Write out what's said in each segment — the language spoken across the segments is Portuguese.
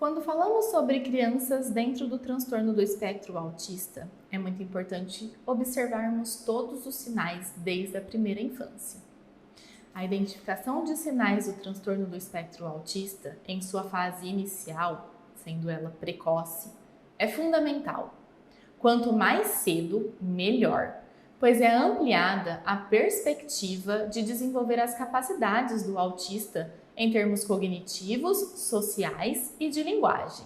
Quando falamos sobre crianças dentro do transtorno do espectro autista, é muito importante observarmos todos os sinais desde a primeira infância. A identificação de sinais do transtorno do espectro autista em sua fase inicial, sendo ela precoce, é fundamental. Quanto mais cedo, melhor, pois é ampliada a perspectiva de desenvolver as capacidades do autista em termos cognitivos, sociais e de linguagem,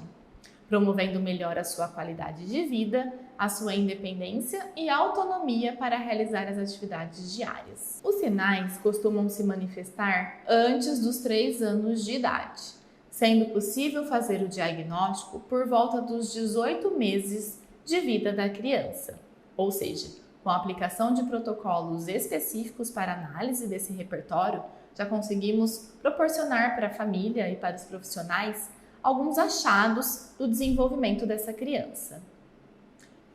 promovendo melhor a sua qualidade de vida, a sua independência e autonomia para realizar as atividades diárias. Os sinais costumam se manifestar antes dos 3 anos de idade, sendo possível fazer o diagnóstico por volta dos 18 meses de vida da criança, ou seja, com a aplicação de protocolos específicos para análise desse repertório, já conseguimos proporcionar para a família e para os profissionais alguns achados do desenvolvimento dessa criança.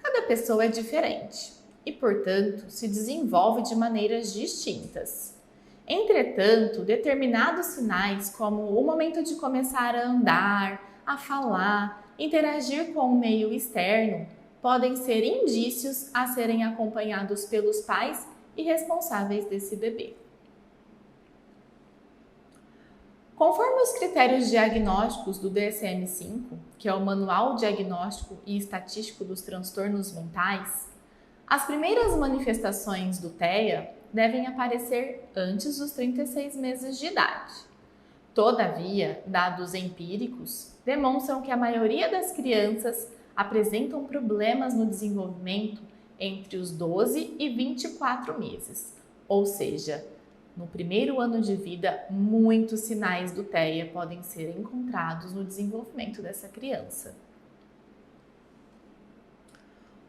Cada pessoa é diferente e, portanto, se desenvolve de maneiras distintas. Entretanto, determinados sinais, como o momento de começar a andar, a falar, interagir com o meio externo, podem ser indícios a serem acompanhados pelos pais e responsáveis desse bebê. Conforme os critérios diagnósticos do DSM-5, que é o Manual Diagnóstico e Estatístico dos Transtornos Mentais, as primeiras manifestações do TEA devem aparecer antes dos 36 meses de idade. Todavia, dados empíricos demonstram que a maioria das crianças apresentam problemas no desenvolvimento entre os 12 e 24 meses, ou seja, no primeiro ano de vida, muitos sinais do TEA podem ser encontrados no desenvolvimento dessa criança.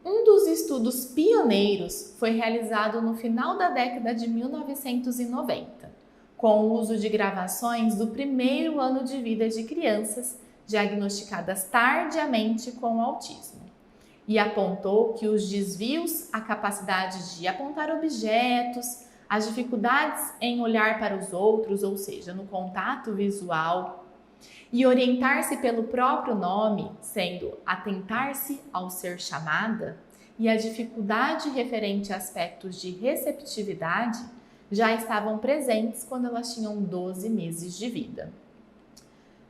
Um dos estudos pioneiros foi realizado no final da década de 1990, com o uso de gravações do primeiro ano de vida de crianças diagnosticadas tardiamente com autismo, e apontou que os desvios à capacidade de apontar objetos, as dificuldades em olhar para os outros, ou seja, no contato visual, e orientar-se pelo próprio nome, sendo atentar-se ao ser chamada, e a dificuldade referente a aspectos de receptividade, já estavam presentes quando elas tinham 12 meses de vida.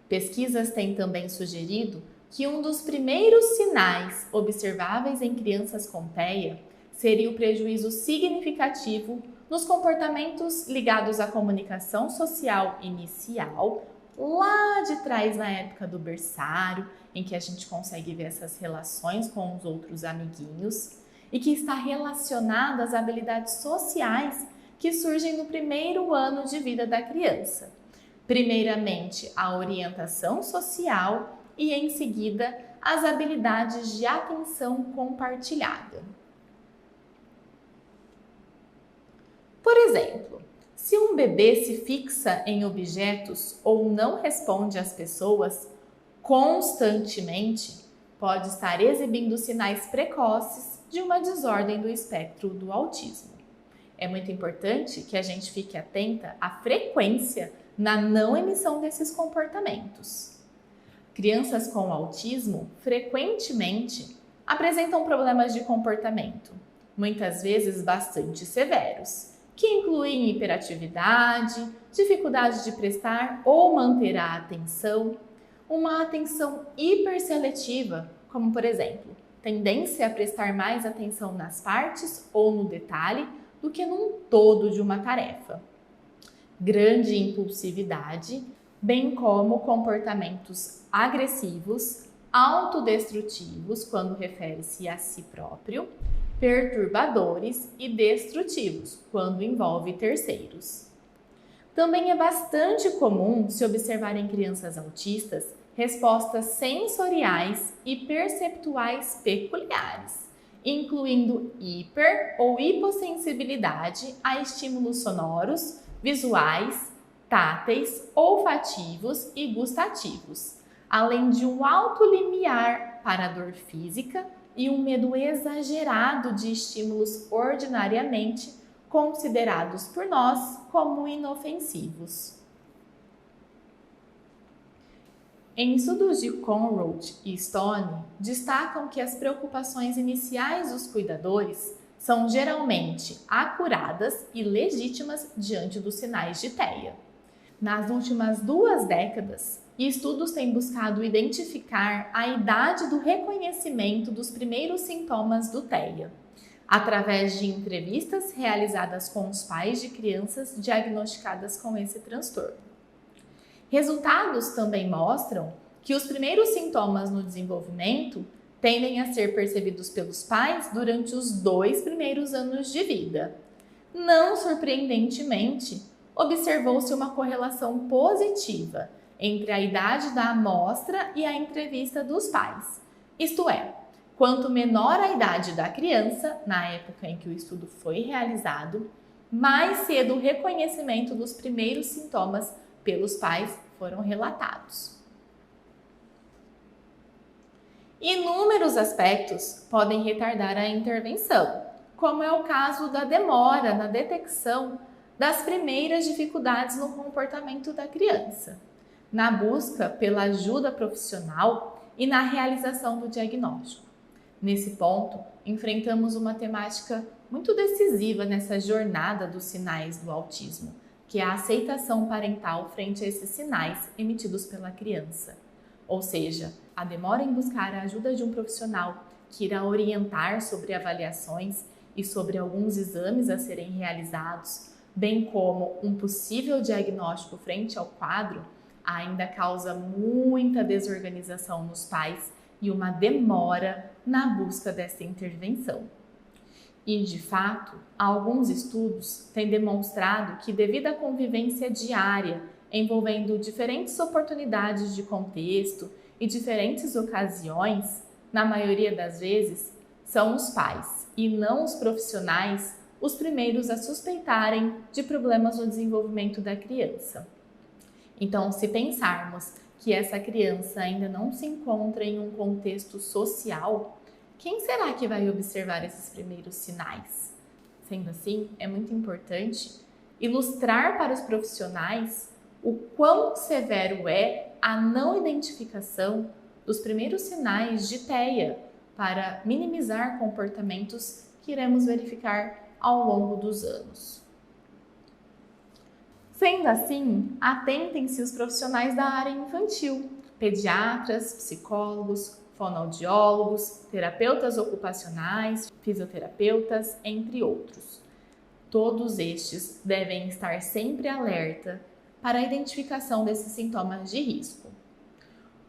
Pesquisas têm também sugerido que um dos primeiros sinais observáveis em crianças com TEA seria o prejuízo significativo nos comportamentos ligados à comunicação social inicial, lá de trás na época do berçário, em que a gente consegue ver essas relações com os outros amiguinhos, e que está relacionada às habilidades sociais que surgem no primeiro ano de vida da criança. Primeiramente, a orientação social e, em seguida, as habilidades de atenção compartilhada. Por exemplo, se um bebê se fixa em objetos ou não responde às pessoas constantemente, pode estar exibindo sinais precoces de uma desordem do espectro do autismo. É muito importante que a gente fique atenta à frequência na não emissão desses comportamentos. Crianças com autismo frequentemente apresentam problemas de comportamento, muitas vezes bastante severos, que incluem hiperatividade, dificuldade de prestar ou manter a atenção, uma atenção hiperseletiva, como por exemplo, tendência a prestar mais atenção nas partes ou no detalhe do que num todo de uma tarefa, grande impulsividade, bem como comportamentos agressivos, autodestrutivos, quando refere-se a si próprio, perturbadores e destrutivos, quando envolve terceiros. Também é bastante comum se observar em crianças autistas respostas sensoriais e perceptuais peculiares, incluindo hiper ou hipossensibilidade a estímulos sonoros, visuais, táteis, olfativos e gustativos, além de um alto limiar para a dor física e um medo exagerado de estímulos ordinariamente considerados por nós como inofensivos. Em estudos de Conrad e Stone, destacam que as preocupações iniciais dos cuidadores são geralmente acuradas e legítimas diante dos sinais de TEA. Nas últimas 2 décadas, estudos têm buscado identificar a idade do reconhecimento dos primeiros sintomas do TEA, através de entrevistas realizadas com os pais de crianças diagnosticadas com esse transtorno. Resultados também mostram que os primeiros sintomas no desenvolvimento tendem a ser percebidos pelos pais durante os 2 primeiros anos de vida. Não surpreendentemente, observou-se uma correlação positiva entre a idade da amostra e a entrevista dos pais. Isto é, quanto menor a idade da criança, na época em que o estudo foi realizado, mais cedo o reconhecimento dos primeiros sintomas pelos pais foram relatados. Inúmeros aspectos podem retardar a intervenção, como é o caso da demora na detecção das primeiras dificuldades no comportamento da criança, na busca pela ajuda profissional e na realização do diagnóstico. Nesse ponto, enfrentamos uma temática muito decisiva nessa jornada dos sinais do autismo, que é a aceitação parental frente a esses sinais emitidos pela criança. Ou seja, a demora em buscar a ajuda de um profissional que irá orientar sobre avaliações e sobre alguns exames a serem realizados, bem como um possível diagnóstico frente ao quadro, ainda causa muita desorganização nos pais e uma demora na busca dessa intervenção. E, de fato, alguns estudos têm demonstrado que, devido à convivência diária envolvendo diferentes oportunidades de contexto e diferentes ocasiões, na maioria das vezes, são os pais e não os profissionais os primeiros a suspeitarem de problemas no desenvolvimento da criança. Então, se pensarmos que essa criança ainda não se encontra em um contexto social, quem será que vai observar esses primeiros sinais? Sendo assim, é muito importante ilustrar para os profissionais o quão severo é a não identificação dos primeiros sinais de TEA para minimizar comportamentos que iremos verificar ao longo dos anos. Sendo assim, atentem-se os profissionais da área infantil, pediatras, psicólogos, fonoaudiólogos, terapeutas ocupacionais, fisioterapeutas, entre outros. Todos estes devem estar sempre alerta para a identificação desses sintomas de risco.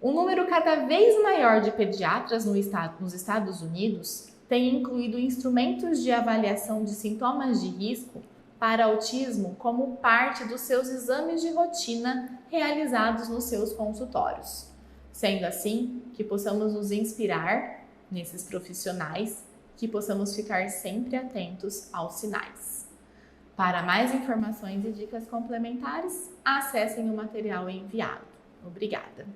Um número cada vez maior de pediatras nos Estados Unidos tem incluído instrumentos de avaliação de sintomas de risco para autismo como parte dos seus exames de rotina realizados nos seus consultórios. Sendo assim, que possamos nos inspirar nesses profissionais, que possamos ficar sempre atentos aos sinais. Para mais informações e dicas complementares, acessem o material enviado. Obrigada!